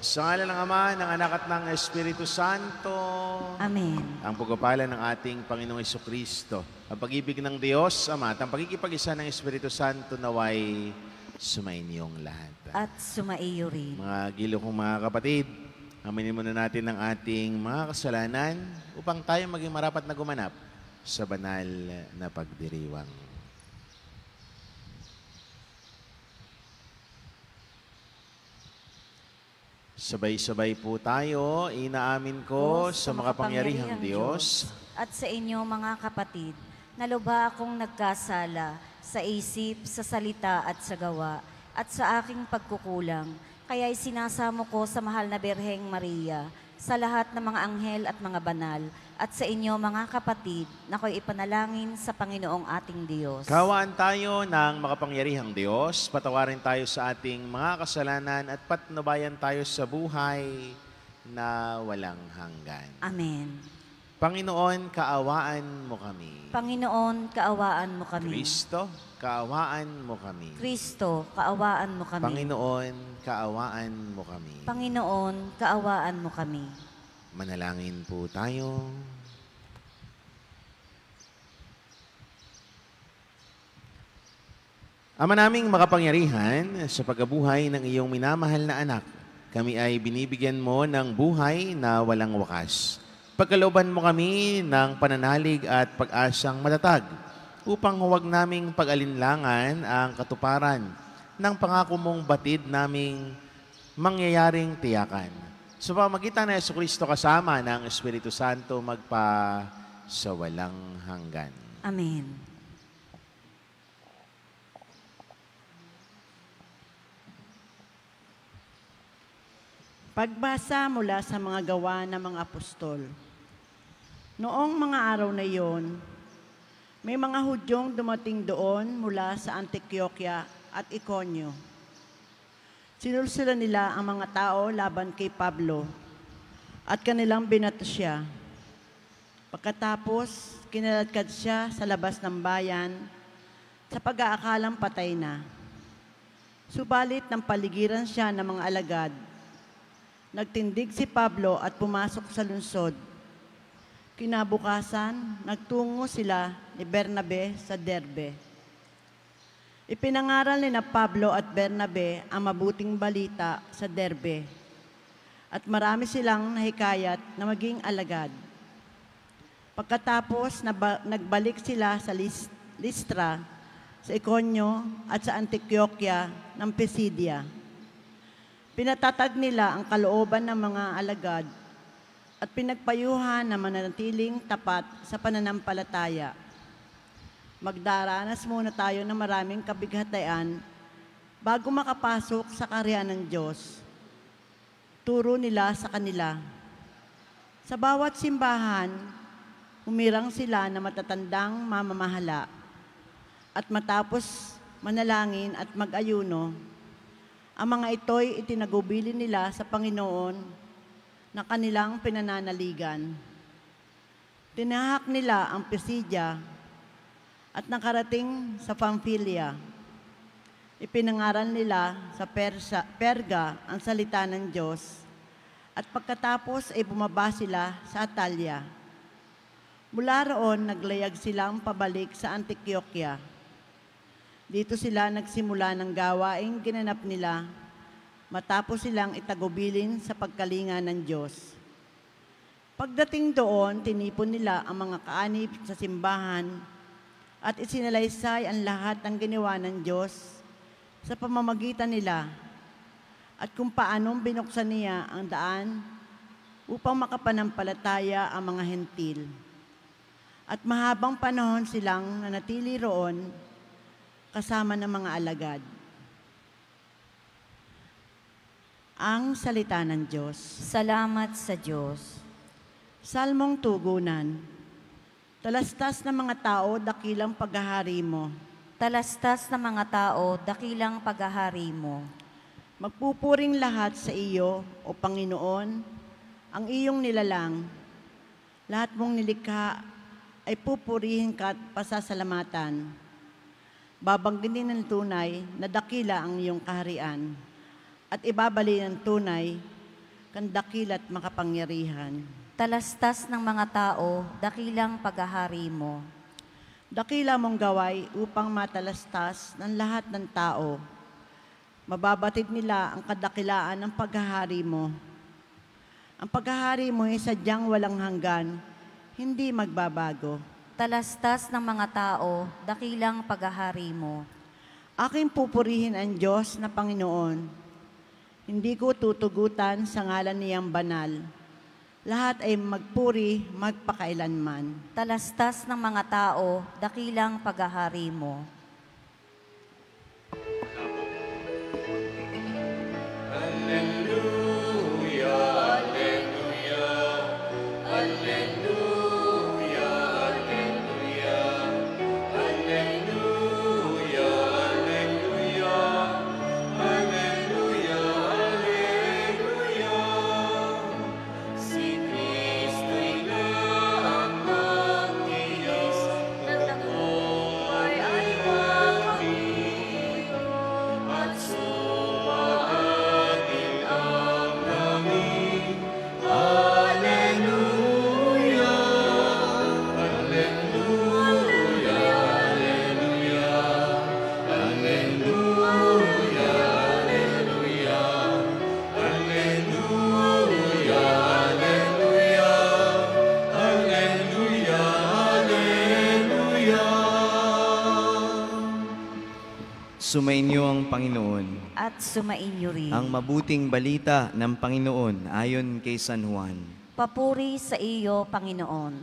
Sa ngalan ng Ama, ng Anak at ng Espiritu Santo. Amen. Ang pagpapala ng ating Panginoong Jesucristo, ang pag-ibig ng Diyos Ama at ang pagkikipag-isa ng Espiritu Santo naway sumainyong lahat. At sumaiyo rin. Mga gilo kong mga kapatid, aminin muna natin ang ating mga kasalanan upang tayo maging marapat na gumanap sa banal na pagdiriwang. Sabay-sabay po tayo, inaamin ko sa makapangyarihang Diyos at sa inyo mga kapatid, na lubha akong nagkasala sa isip, sa salita at sa gawa, at sa aking pagkukulang. Kaya'y sinasamo ko sa mahal na Birheng Maria, sa lahat ng mga anghel at mga banal, at sa inyo mga kapatid, na ko'y ipanalangin sa Panginoong ating Diyos. Kawaan tayo ng makapangyarihang Diyos, patawarin tayo sa ating mga kasalanan at patnubayan tayo sa buhay na walang hanggan. Amen. Panginoon, kaawaan mo kami. Panginoon, kaawaan mo kami. Kristo, kaawaan mo kami. Kristo, kaawaan mo kami. Panginoon, kaawaan mo kami. Panginoon, kaawaan mo kami. Manalangin po tayo. Ama naming makapangyarihan, sa pagkabuhay ng iyong minamahal na anak, kami ay binibigyan mo ng buhay na walang wakas. Pagkalooban mo kami ng pananalig at pag-asang matatag upang huwag naming pag-alinlangan ang katuparan ng pangako mong batid naming mangyayaring tiyakan. Sa pamamagitan ng Jesucristo kasama ng Espiritu Santo magpa sa walang hanggan. Amen. Pagbasa mula sa mga gawa ng mga apostol. Noong mga araw na iyon, may mga Hudyong dumating doon mula sa Antioquia at Iconio. Sinulsila nila ang mga tao laban kay Pablo at kanilang binato siya. Pagkatapos, kinaladkad siya sa labas ng bayan sa pag-aakalang patay na. Subalit ng paligiran siya ng mga alagad. Nagtindig si Pablo at pumasok sa lungsod. Kinabukasan, nagtungo sila ni Bernabe sa Derbe. Ipinangaral ni na Pablo at Bernabe ang mabuting balita sa Derbe at marami silang nahikayat na maging alagad. Pagkatapos, nagbalik sila sa Listra, sa Iconio at sa Antioquia ng Pisidia. Pinatatag nila ang kalooban ng mga alagad at pinagpayuhan na mananatiling tapat sa pananampalataya. Magdaranas muna tayo ng maraming kabighatayan bago makapasok sa kaharian ng Diyos. Turo nila sa kanila. Sa bawat simbahan, humirang sila na matatandang mamamahala at matapos manalangin at mag-ayuno, ang mga ito'y itinagubili nila sa Panginoon na kanilang pinananaligan. Tinahak nila ang Pisidia at nakarating sa Pamphylia. Ipinangaral nila sa Perga ang salita ng Diyos at pagkatapos ay bumaba sila sa Atalia. Mula roon, naglayag silang pabalik sa Antioquia. Dito sila nagsimula ng gawaing ginanap nila matapos silang itagubilin sa pagkalinga ng Diyos. Pagdating doon, tinipon nila ang mga kaanib sa simbahan at isinalaysay ang lahat ng ginawa ng Diyos sa pamamagitan nila at kung paanong binuksan niya ang daan upang makapanampalataya ang mga hentil. At mahabang panahon silang nanatili roon kasama ng mga alagad. Ang salita ng Diyos. Salamat sa Diyos. Salmong tugunan. Talastas ng mga tao, dakilang paghahari mo. Talastas ng mga tao, dakilang paghahari mo. Magpupuring lahat sa iyo, O Panginoon, ang iyong nilalang. Lahat mong nilikha ay pupurihin ka at pasasalamatan. Babanggitin ng tunay na dakila ang iyong kaharian at ibabali ng tunay kang dakila't makapangyarihan. Talastas ng mga tao, dakilang paghahari mo. Dakila mong gaway upang matalastas ng lahat ng tao. Mababatid nila ang kadakilaan ng paghahari mo. Ang paghahari mo ay sadyang walang hanggan, hindi magbabago. Talastas ng mga tao, dakilang paghahari mo. Aking pupurihin ang Diyos na Panginoon. Hindi ko tutugutan sa ngalan niyang banal. Lahat ay magpuri magpakailanman. Talastas ng mga tao, dakilang paghahari mo. Sumainyo ang Panginoon. At sumainyo rin. Ang mabuting balita ng Panginoon ayon kay San Juan. Papuri sa iyo, Panginoon.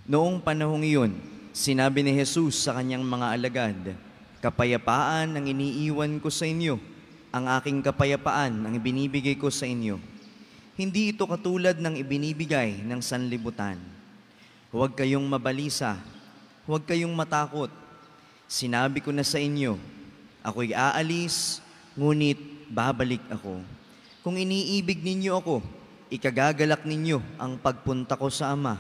Noong panahong iyon, sinabi ni Jesus sa kanyang mga alagad, "Kapayapaan ang iniiwan ko sa inyo, ang aking kapayapaan ang ibinibigay ko sa inyo. Hindi ito katulad ng ibinibigay ng sanlibutan. Huwag kayong mabalisa, huwag kayong matakot. Sinabi ko na sa inyo, ako'y aalis, ngunit babalik ako. Kung iniibig ninyo ako, ikagagalak ninyo ang pagpunta ko sa Ama,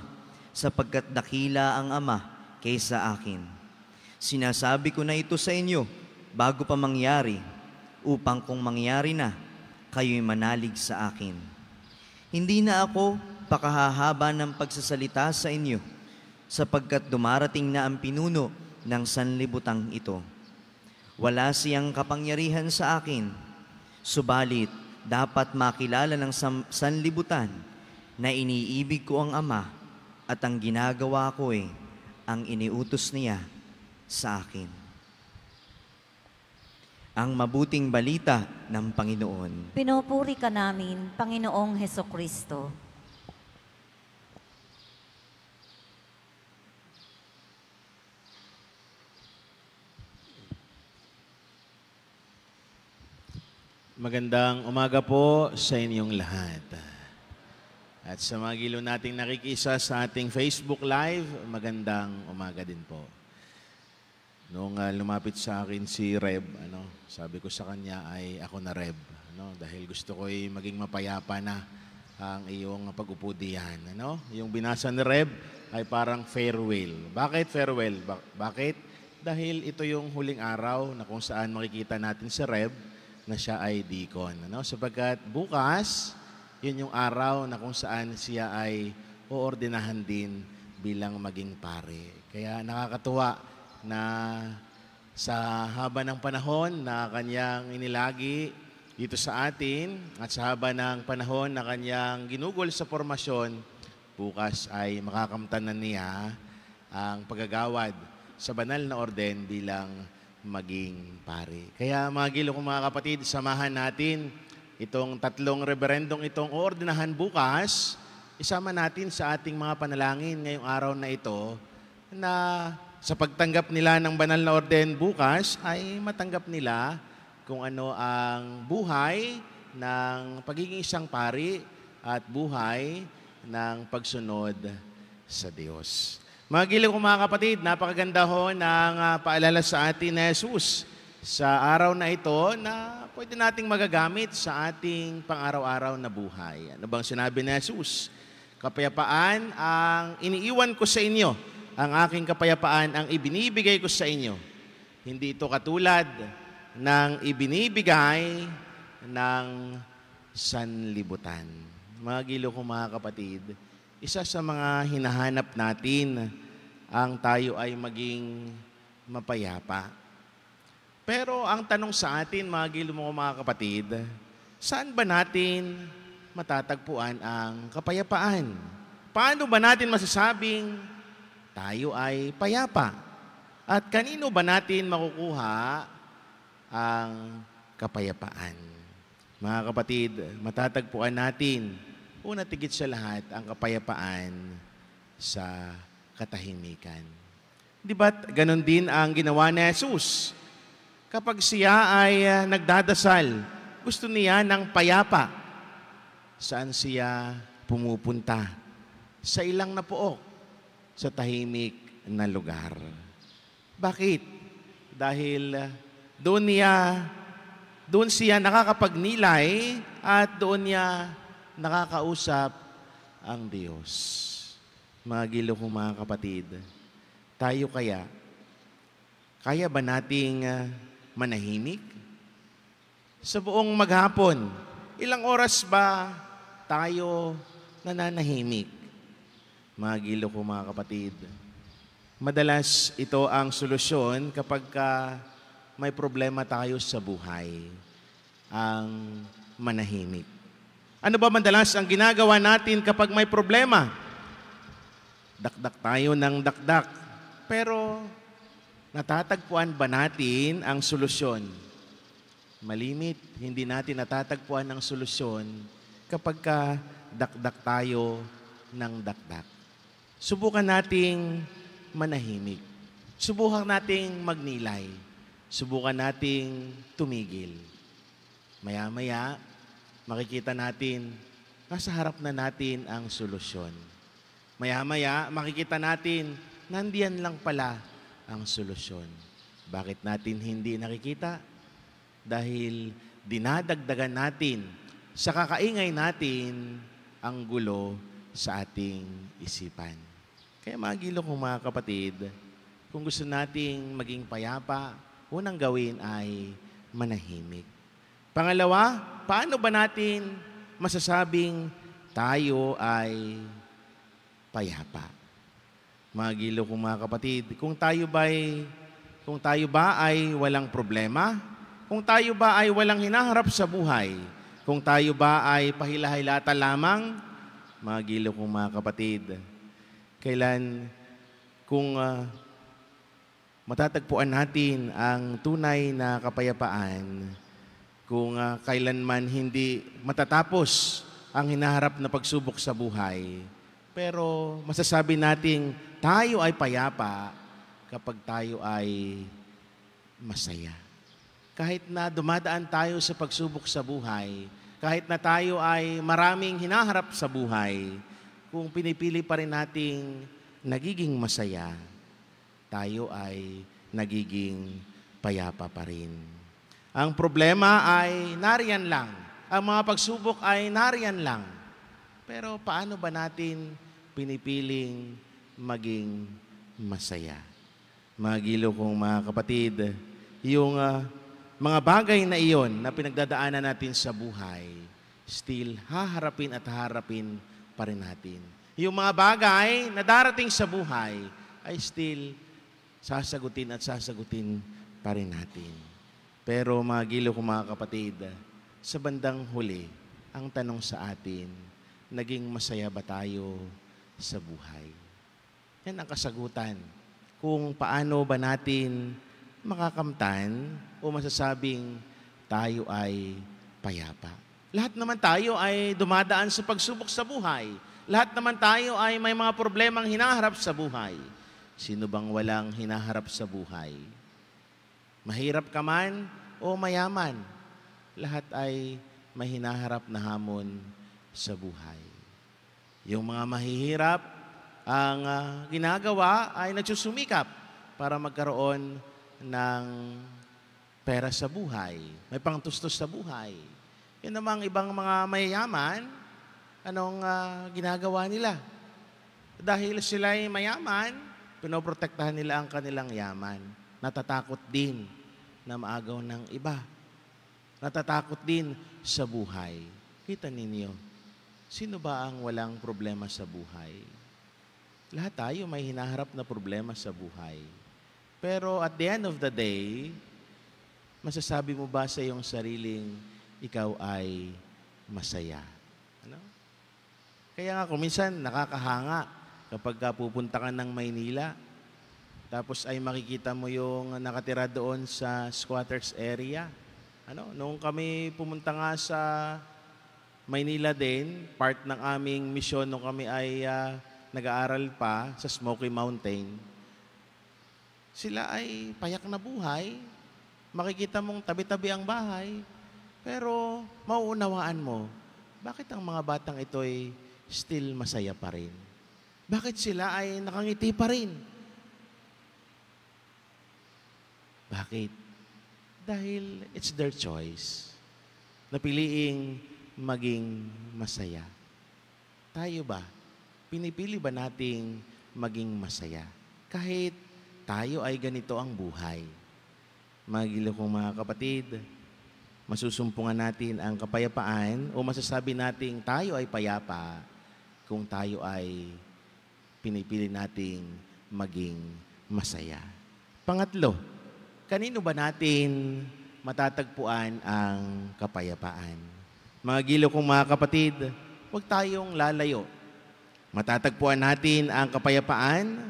sapagkat dakila ang Ama kaysa akin. Sinasabi ko na ito sa inyo bago pa mangyari, upang kung mangyari na, kayo'y manalig sa akin. Hindi na ako pakahahaba ng pagsasalita sa inyo, sapagkat dumarating na ang pinuno ng sanlibutang ito. Wala siyang kapangyarihan sa akin, subalit dapat makilala ng sanlibutan na iniibig ko ang Ama at ang ginagawa ko ang iniutos niya sa akin." Ang mabuting balita ng Panginoon. Pinupuri ka namin, Panginoong Hesukristo. Magandang umaga po sa inyong lahat. At sa mga gilo nating nakikisa sa ating Facebook Live, magandang umaga din po. Noong lumapit sa akin si Reb, sabi ko sa kanya ay ako na Reb. Dahil gusto ko ay maging mapayapa na ang iyong pag-upo diyan. Yung binasa ni Reb ay parang farewell. Bakit farewell? Bakit? Dahil ito yung huling araw na kung saan makikita natin si Reb na siya ay deacon. Sapagkat bukas, yun yung araw na kung saan siya ay oordinahan din bilang maging pare. Kaya nakakatuwa na sa haba ng panahon na kanyang inilagi dito sa atin at sa haba ng panahon na kanyang ginugol sa formasyon, bukas ay makakamtan na niya ang paggagawad sa banal na orden bilang maging pare. Kaya mga gilo kong mga kapatid, samahan natin itong tatlong reverendong itong oordinahan bukas. Isama natin sa ating mga panalangin ngayong araw na ito na sa pagtanggap nila ng banal na orden bukas ay matanggap nila kung ano ang buhay ng pagiging isang pari at buhay ng pagsunod sa Diyos. Mga giliw kong mga kapatid, napakaganda ho ng paalala sa atin na Jesus sa araw na ito na pwede nating magagamit sa ating pang-araw-araw na buhay. Ano bang sinabi ni Jesus? Kapayapaan ang iniiwan ko sa inyo, ang aking kapayapaan ang ibinibigay ko sa inyo. Hindi ito katulad ng ibinibigay ng sanlibutan. Mga gilo ko mga kapatid, isa sa mga hinahanap natin ang tayo ay maging mapayapa. Pero ang tanong sa atin, mga gilo mo mga kapatid, saan ba natin matatagpuan ang kapayapaan? Paano ba natin masasabing tayo ay payapa? At kanino ba natin makukuha ang kapayapaan? Mga kapatid, matatagpuan natin, una tigit sa lahat, ang kapayapaan sa katahimikan. Di ba't ganon din ang ginawa ni Jesus? Kapag siya ay nagdadasal, gusto niya ng payapa. Saan siya pumupunta? Sa ilang na pook, sa tahimik na lugar. Bakit? Dahil doon siya nakakapagnilay at doon niya nakakausap ang Diyos. Mga gilo kong mga kapatid, tayo kaya ba nating manahimik? Sa buong maghapon, ilang oras ba tayo nananahimik? Mga gilo kong mga kapatid, madalas ito ang solusyon kapag may problema tayo sa buhay, ang manahimik. Ano ba madalas ang ginagawa natin kapag may problema? Dakdak tayo ng dakdak. Pero natatagpuan ba natin ang solusyon? Malimit, hindi natin natatagpuan ang solusyon kapag dakdak tayo ng dakdak. Subukan nating manahimik. Subukan nating magnilay. Subukan nating tumigil. Maya-maya, makikita natin, nasa harap na natin ang solusyon. Maya-maya, makikita natin, nandiyan lang pala ang solusyon. Bakit natin hindi nakikita? Dahil dinadagdagan natin, sa kakaingay natin, ang gulo sa ating isipan. Kaya mga gilo kong mga kapatid, kung gusto nating maging payapa, unang gawin ay manahimik. Pangalawa, paano ba natin masasabing tayo ay payapa? Mga gilo kong mga kapatid, kung tayo ba ay walang problema, kung tayo ba ay walang hinaharap sa buhay, kung tayo ba ay pahilahilata lamang, mga gilo kong mga kapatid, kung matatagpuan natin ang tunay na kapayapaan, kung kailanman hindi matatapos ang hinaharap na pagsubok sa buhay, pero masasabi nating tayo ay payapa kapag tayo ay masaya. Kahit na dumadaan tayo sa pagsubok sa buhay, kahit na tayo ay maraming hinaharap sa buhay, kung pinipili pa rin nating nagiging masaya, tayo ay nagiging payapa pa rin. Ang problema ay nariyan lang. Ang mga pagsubok ay nariyan lang. Pero paano ba natin pinipiling maging masaya? Mga gilo kong mga kapatid, yung mga bagay na iyon na pinagdadaanan natin sa buhay, still haharapin at haharapin pa rin natin. Yung mga bagay na darating sa buhay ay still sasagutin at sasagutin pa rin natin. Pero mga gilo ko mga kapatid, sa bandang huli, ang tanong sa atin, naging masaya ba tayo sa buhay? Yan ang kasagutan. Kung paano ba natin makakamtan o masasabing tayo ay payapa. Lahat naman tayo ay dumadaan sa pagsubok sa buhay. Lahat naman tayo ay may mga problemang hinaharap sa buhay. Sino bang walang hinaharap sa buhay? Mahirap ka man o mayaman, lahat ay may hinaharap na hamon sa buhay. Yung mga mahihirap, ang ginagawa ay nagsusumikap para magkaroon ng pera sa buhay. May pangtustos sa buhay. Yan namang ibang mga mayayaman, anong ginagawa nila? Dahil sila'y mayaman, pinoprotektahan nila ang kanilang yaman. Natatakot din na maagaw ng iba. Natatakot din sa buhay. Kita ninyo, sino ba ang walang problema sa buhay? Lahat tayo may hinaharap na problema sa buhay. Pero at the end of the day, masasabi mo ba sa iyong sariling ikaw ay masaya? Ano? Kaya nga kung minsan nakakahanga kapag pupunta ka ng Maynila, tapos ay makikita mo yung nakatira doon sa squatters area. Ano? Noong kami pumunta nga sa Maynila din, part ng aming misyon nung kami ay nag-aaral pa sa Smoky Mountain, sila ay payak na buhay. Makikita mong tabi-tabi ang bahay, pero mauunawaan mo, bakit ang mga batang ito ay still masaya pa rin? Bakit sila ay nakangiti pa rin? Bakit? Dahil it's their choice. Napiliing maging masaya. Tayo ba? Pinipili ba nating maging masaya? Kahit tayo ay ganito ang buhay. Magilo kong mga kapatid, masusumpungan natin ang kapayapaan o masasabi nating tayo ay payapa kung tayo ay pinipili nating maging masaya. Pangatlo, kanino ba natin matatagpuan ang kapayapaan? Mga gilo kong mga kapatid, huwag tayong lalayo. Matatagpuan natin ang kapayapaan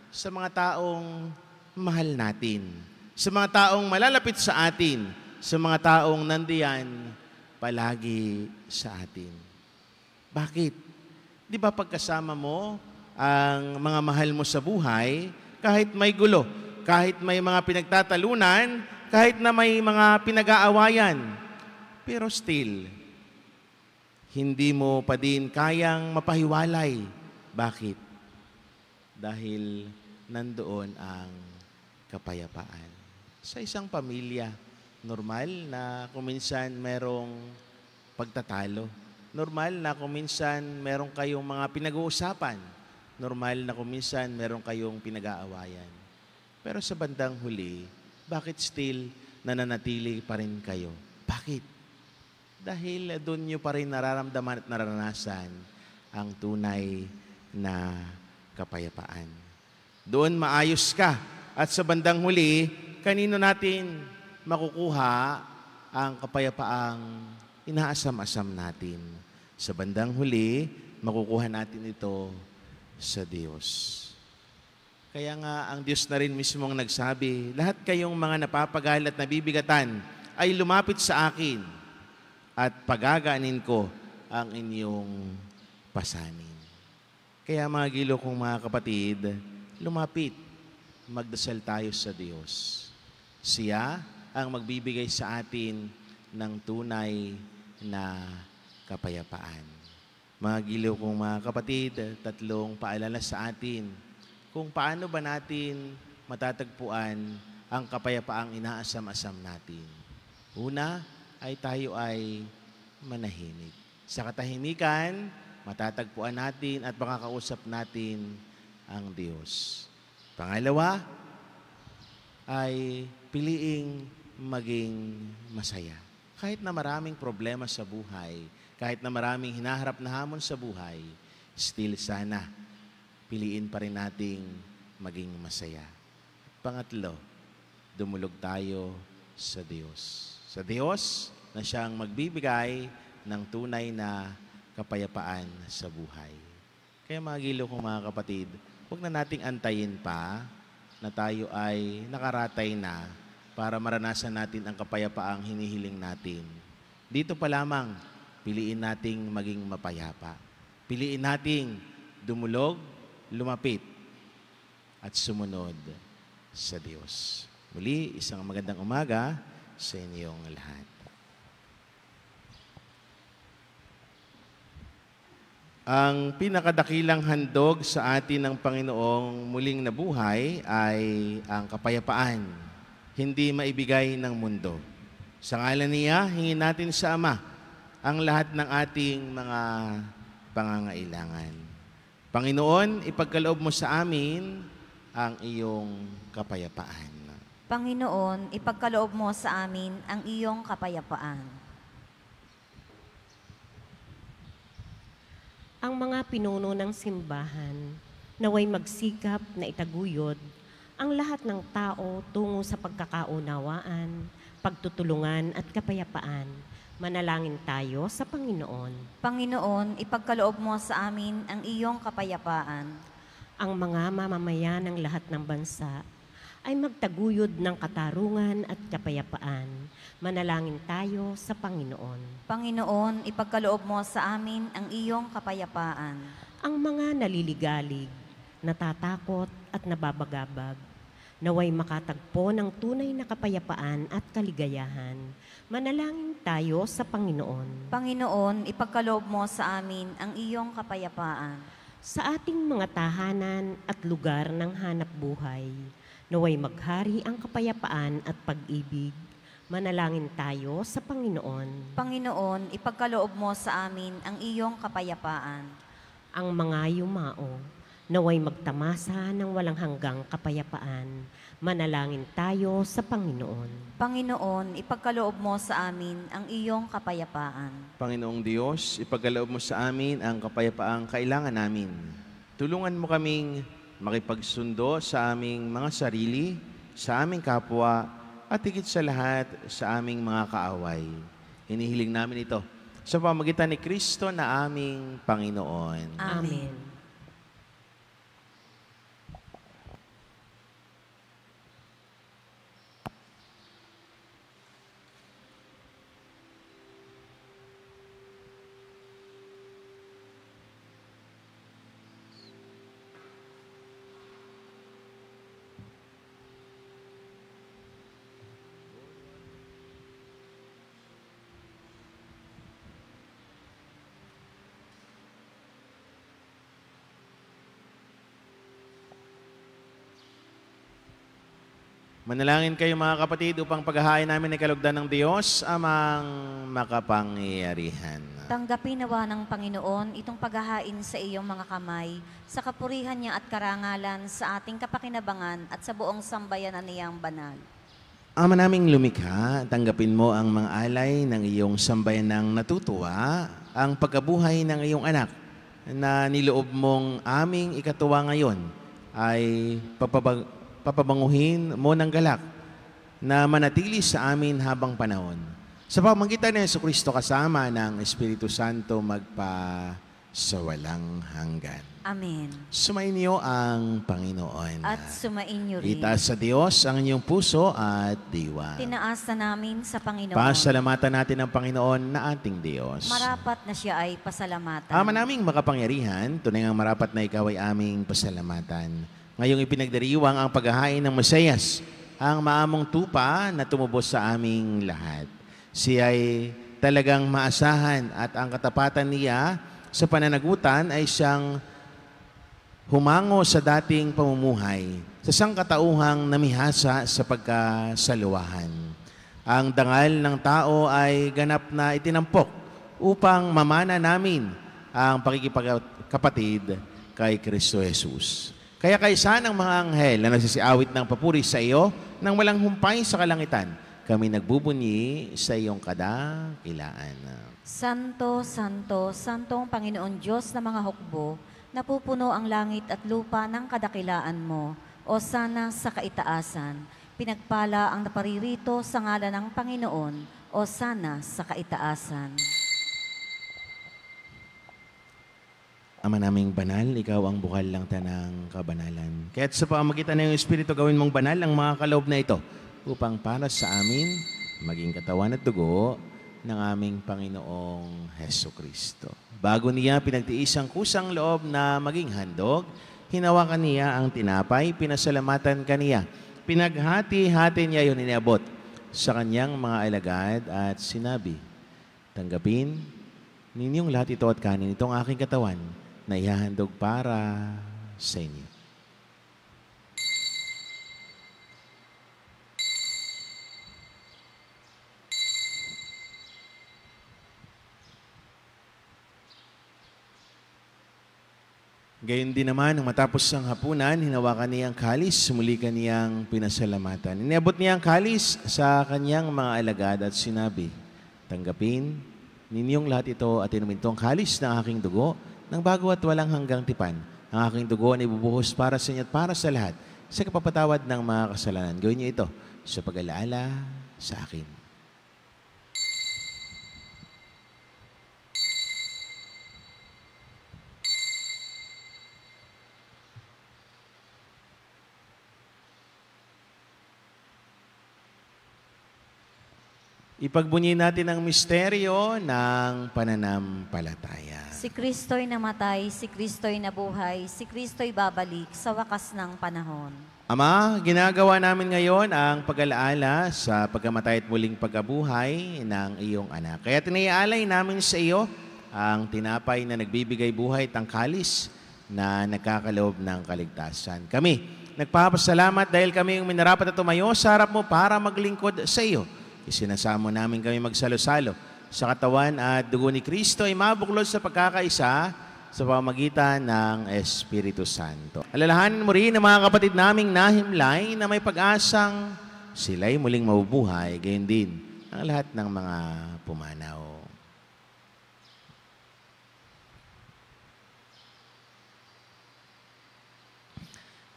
sa mga taong mahal natin, sa mga taong malalapit sa atin, sa mga taong nandiyan palagi sa atin. Bakit? Di ba pagkasama mo ang mga mahal mo sa buhay, kahit may gulo, kahit may mga pinagtatalunan, kahit na may mga pinag-aawayan, pero still, hindi mo pa din kayang mapahiwalay. Bakit? Dahil nandoon ang kapayapaan. Sa isang pamilya, normal na kung minsan merong pagtatalo. Normal na kung minsan meron kayong mga pinag-uusapan. Normal na kung minsan meron kayong pinag-aawayan. Pero sa bandang huli, bakit still nananatili pa rin kayo? Bakit? Dahil doon nyo pa rin nararamdaman at naranasan ang tunay na kapayapaan. Doon maayos ka. At sa bandang huli, kanino natin makukuha ang kapayapaang inaasam-asam natin? Sa bandang huli, makukuha natin ito sa Diyos. Kaya nga, ang Diyos na rin mismo ang nagsabi, lahat kayong mga napapagal at nabibigatan ay lumapit sa akin at pagagaanin ko ang inyong pasanin. Kaya mga gilo kong mga kapatid, lumapit, magdasal tayo sa Diyos. Siya ang magbibigay sa atin ng tunay na kapayapaan. Mga gilo kong mga kapatid, tatlong paalala sa atin kung paano ba natin matatagpuan ang kapayapaang inaasam-asam natin. Una ay tayo ay manahimik. Sa katahimikan, matatagpuan natin at makakausap natin ang Diyos. Pangalawa ay piliing maging masaya. Kahit na maraming problema sa buhay, kahit na maraming hinaharap na hamon sa buhay, still sana piliin pa rin nating maging masaya. Pangatlo, dumulog tayo sa Diyos. Sa Diyos na siyang magbibigay ng tunay na kapayapaan sa buhay. Kaya mga gilo kong mga kapatid, huwag na nating antayin pa na tayo ay nakaratay na para maranasan natin ang kapayapaang hinihiling natin. Dito pa lamang, piliin nating maging mapayapa. Piliin nating dumulog, lumapit, at sumunod sa Diyos. Muli, isang magandang umaga sa inyong lahat. Ang pinakadakilang handog sa atin ng Panginoong muling nabuhay ay ang kapayapaan, hindi maibigay ng mundo. Sa ngalan niya, hingin natin sa Ama ang lahat ng ating mga pangangailangan. Panginoon, ipagkaloob mo sa amin ang iyong kapayapaan. Panginoon, ipagkaloob mo sa amin ang iyong kapayapaan. ang mga pinuno ng simbahan, naway magsikap na itaguyod ang lahat ng tao tungo sa pagkakaunawaan, pagtutulungan at kapayapaan. Manalangin tayo sa Panginoon. Panginoon, ipagkaloob mo sa amin ang iyong kapayapaan. Ang mga mamamayan ng lahat ng bansa ay magtaguyod ng katarungan at kapayapaan. Manalangin tayo sa Panginoon. Panginoon, ipagkaloob mo sa amin ang iyong kapayapaan. Ang mga naliligalig, natatakot at nababagabag, naway makatagpo ng tunay na kapayapaan at kaligayahan. Manalangin tayo sa Panginoon. Panginoon, ipagkaloob mo sa amin ang iyong kapayapaan. Sa ating mga tahanan at lugar ng hanap buhay, naway maghari ang kapayapaan at pag-ibig. Manalangin tayo sa Panginoon. Panginoon, ipagkaloob mo sa amin ang iyong kapayapaan. Ang mga yumao, naway magtamasa ng walang hanggang kapayapaan. Manalangin tayo sa Panginoon. Panginoon, ipagkaloob mo sa amin ang iyong kapayapaan. Panginoong Diyos, ipagkaloob mo sa amin ang kapayapaang kailangan namin. Tulungan mo kaming makipagsundo sa aming mga sarili, sa aming kapwa, at higit sa lahat sa aming mga kaaway. Hinihiling namin ito sa pamamagitan ni Kristo na aming Panginoon. Amen. Manalangin kayo mga kapatid upang paghahain namin ay kalugdan ng Diyos amang makapangyarihan. Tanggapin nawa ng Panginoon itong paghahain sa iyong mga kamay, sa kapurihan niya at karangalan sa ating kapakinabangan at sa buong sambayanan niyang banal. Ama naming lumikha, tanggapin mo ang mga alay ng iyong sambayanang natutuwa, ang pagkabuhay ng iyong anak na niloob mong aming ikatuwa ngayon ay papabanguhin mo ng galak na manatili sa amin habang panahon. Sa pamamagitan ni Jesucristo kasama ng Espiritu Santo magpa sa walang hanggan. Amen. Sumainyo ang Panginoon. At sumainyo rin. Itaas sa Diyos ang inyong puso at diwa. Tinaas na namin sa Panginoon. Pasalamatan natin ang Panginoon na ating Diyos. Marapat na siya ay pasalamatan. Ama naming makapangyarihan, tunay ang marapat na ikaw ay aming pasalamatan. Ngayong ipinagdiriwang ang paghahain ng Mesiyas, ang maamong tupa na tumubos sa aming lahat. Siya ay talagang maasahan at ang katapatan niya sa pananagutan ay siyang humango sa dating pamumuhay, sa sangkatauhang namihasa sa pagkasaluwahan. Ang dangal ng tao ay ganap na itinampok upang mamana namin ang pakikipagkapatid kay Kristo Jesus. Kaya kaysa ng mga anghel na nagsisiawit ng papuri sa iyo nang walang humpay sa kalangitan, kami nagbubunyi sa iyong kadakilaan. Santo, Santo, Santong Panginoon Diyos na mga hukbo, napupuno ang langit at lupa ng kadakilaan mo, o sana sa kaitaasan. Pinagpala ang naparirito sa ngalan ng Panginoon, o sana sa kaitaasan. Ama naming banal, ikaw ang bukal lang tanang kabanalan. Kaya't sa pamamagitan ng Espiritu, gawin mong banal ang mga kaloob na ito upang para sa amin maging katawan at dugo ng aming Panginoong Hesukristo. Bago niya pinagtiis ang kusang loob na maging handog, hinawakan niya ang tinapay, pinasalamatan kaniya. Pinaghati-hati niya yun iniabot sa kanyang mga alagad at sinabi, tanggapin ninyong lahat ito at kanin, itong aking katawan na ihahandog para sa inyo. Gayon din naman, nang matapos ang hapunan, hinawakan niya ang kalis, muli kaniyang pinasalamatan. Iniabot niya ang kalis sa kanyang mga alagad at sinabi, tanggapin ninyong lahat ito at inumin itong kalis ng aking dugo ng bago at walang hanggang tipan. Ang aking dugo ay ibubuhos para sa inyo at para sa lahat sa kapapatawad ng mga kasalanan. Gawin niyo ito sa pag-alaala sa akin. Ipagbunyi natin ang misteryo ng pananampalataya. Si Kristo'y namatay, si Kristo'y nabuhay, si Kristo'y babalik sa wakas ng panahon. Ama, ginagawa namin ngayon ang pag-alaala sa pagkamatay at muling pagkabuhay ng iyong anak. Kaya tinaialay namin sa iyo ang tinapay na nagbibigay buhay at ang kalis na nagkakaloob ng kaligtasan. Kami, nagpapasalamat dahil kami yung minarapat at tumayo sa harap mo para maglingkod sa iyo. Isinasamo namin kami magsalo-salo sa katawan at dugo ni Kristo ay mabuklod sa pagkakaisa sa pamamagitan ng Espiritu Santo. Alalahanin mo rin ang mga kapatid naming nahimlay na may pag-asang sila'y muling mabubuhay, gayon din ang lahat ng mga pumanaw.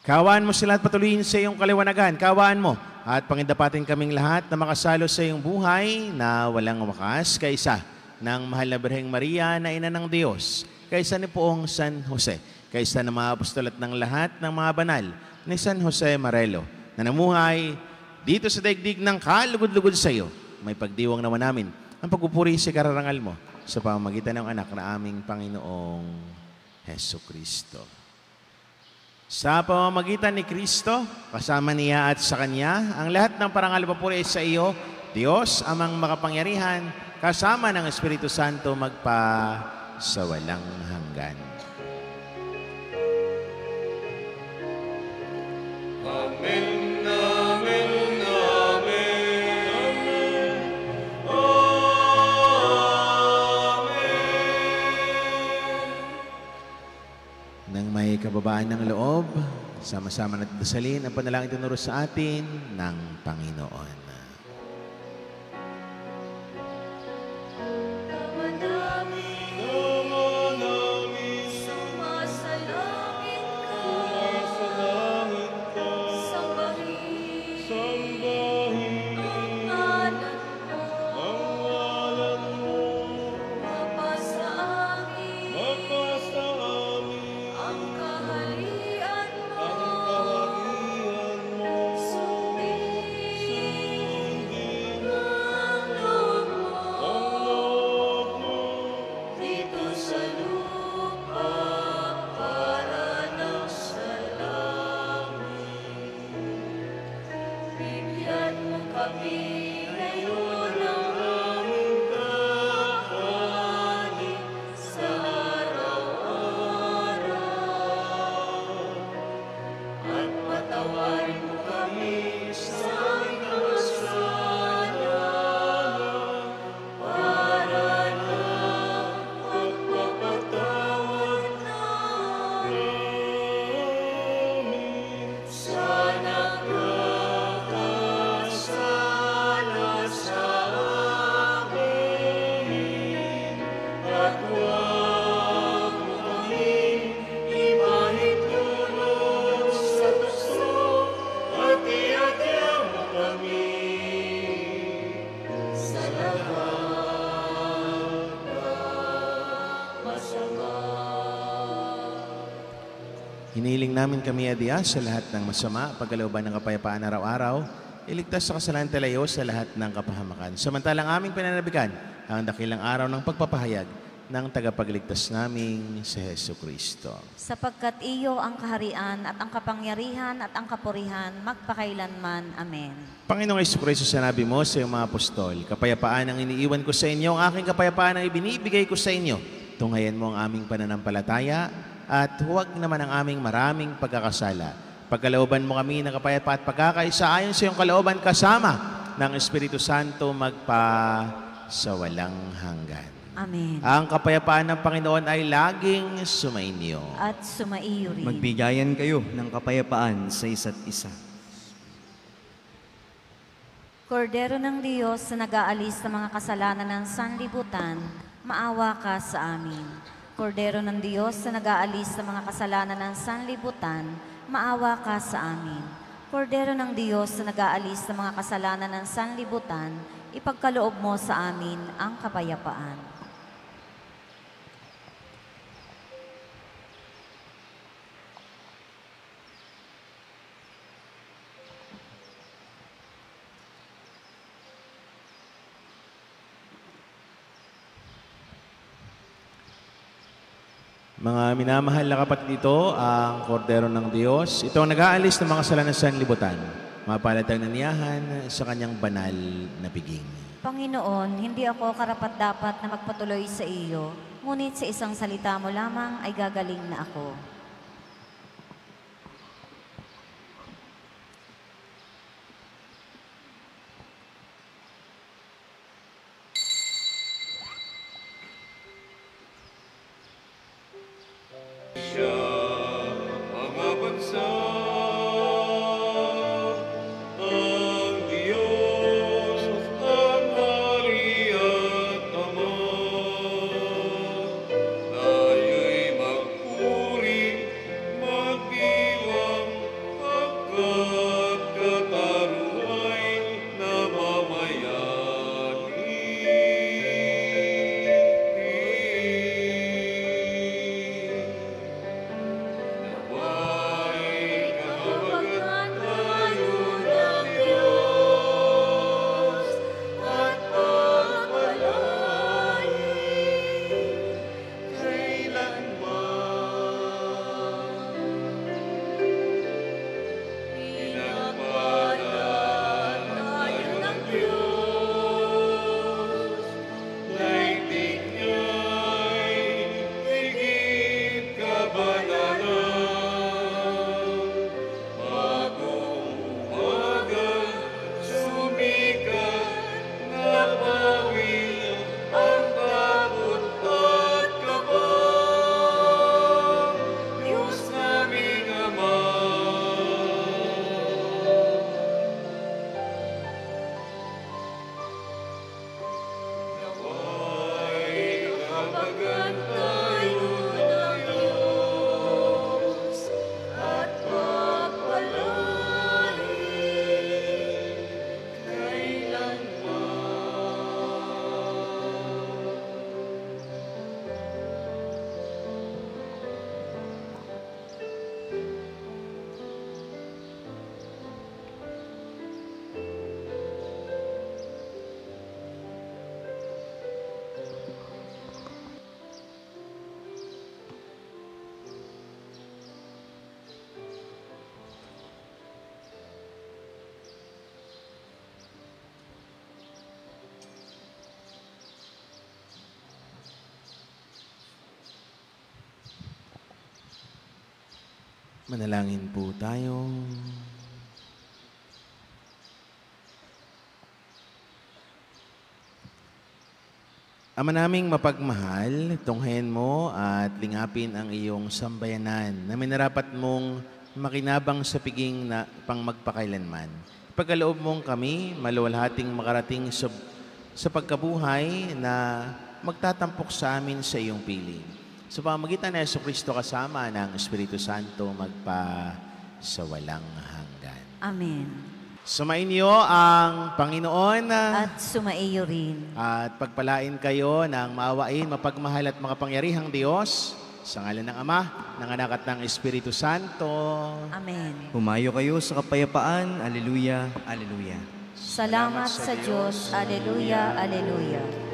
Kawaan mo sila at patuloyin sa iyong kaliwanagan. Kawaan mo at pangindapatin kaming lahat na makasalo sa iyong buhay na walang wakas kaysa ng mahal na Birheng Maria na Ina ng Diyos, kaysa ni Poong San Jose, kaysa ng mga apostol at ng lahat ng mga banal ni San Jose Marelo na namuhay dito sa daigdig ng kalugod-lugod sa iyo. May pagdiwang naman namin ang pagpupuri sa kararangal mo sa pamamagitan ng anak na aming Panginoong Heso Kristo. Sa pamamagitan ni Kristo, kasama niya at sa Kanya, ang lahat ng parangal at papuri sa iyo, Diyos, Amang makapangyarihan, kasama ng Espiritu Santo magpa sa walang hanggan. Amen, amen, amen. Nang may kababaan ng loob, sama-sama natin dasalin ang panalangin tinuro sa atin ng Panginoon. Hiniling namin kami, Diyos, sa lahat ng masama, pagkalooban ng kapayapaan araw-araw, iligtas sa kasalanan talayo sa lahat ng kapahamakan. Samantalang aming pinanabikan ang dakilang araw ng pagpapahayag ng tagapagligtas naming si Heso Kristo. Sapagkat iyo ang kaharian at ang kapangyarihan at ang kapurihan magpakailanman. Amen. Panginoong Heso Kristo, sinabi mo sa iyong mga apostol, kapayapaan ang iniiwan ko sa inyo, ang aking kapayapaan ang ibinibigay ko sa inyo. Tunghayan mo ang aming pananampalataya at huwag naman ang aming maraming pagkakasala. Pagkalooban mo kami ng kapayapaan at pagkakaisa ayon sa iyong kalooban kasama ng Espiritu Santo magpa sa walang hanggan. Amen. Ang kapayapaan ng Panginoon ay laging sumainyo. At sumaiyo rin. Magbigayan kayo ng kapayapaan sa isa't isa. Kordero ng Diyos na nag-aalis sa mga kasalanan ng sanlibutan, maawa ka sa amin. Kordero ng Diyos na nag-aalis sa mga kasalanan ng sanlibutan, maawa ka sa amin. Kordero ng Diyos na nag-aalis sa mga kasalanan ng sanlibutan, ipagkaloob mo sa amin ang kapayapaan. Mga minamahal na kapatid, ito ang Kordero ng Diyos. Ito ang nag-aalis ng mga kasalanan sa sanlibutan. Mapalad ang naniyahan sa kanyang banal na piging. Panginoon, hindi ako karapat-dapat na magpatuloy sa iyo, ngunit sa isang salita mo lamang ay gagaling na ako. Siya mga bansa, ang Diyos, ang Hari at Ama. Tayo'y magpuri, magdiwang, pagkat kataruhay na mamayani. Nawa'y kahabagan tayo ng Diyos at pagpalain kailanman. Pinagpala tayo ng Diyos, daigdig niya'y higit kabanalan. Bagong umaga, sumikat, napawi ang takot at kaba. Diyos naming Ama, nawa'y kahabagan tayo ng Diyos at pagpalain kailanman. Manalangin po tayo. Ama naming mapagmahal, tunghayan mo at lingapin ang iyong sambayanan na minarapat mong makinabang sa piging na pang magpakailanman. Pagkaloob mong kami, maluwalhating makarating sa pagkabuhay na magtatampok sa amin sa iyong piling. Sa pamamagitan ni Jesucristo kasama ng Espiritu Santo magpa sa walang hanggan. Amen. Sumainyo ang Panginoon At sumaiyo rin. at pagpalain kayo ng maawain, mapagmahal at makapangyarihang Diyos sa ngalan ng Ama, ng Anak at ng Espiritu Santo. Amen. Humayo kayo sa kapayapaan. Aleluya, aleluya. Salamat sa Diyos. Aleluya, aleluya.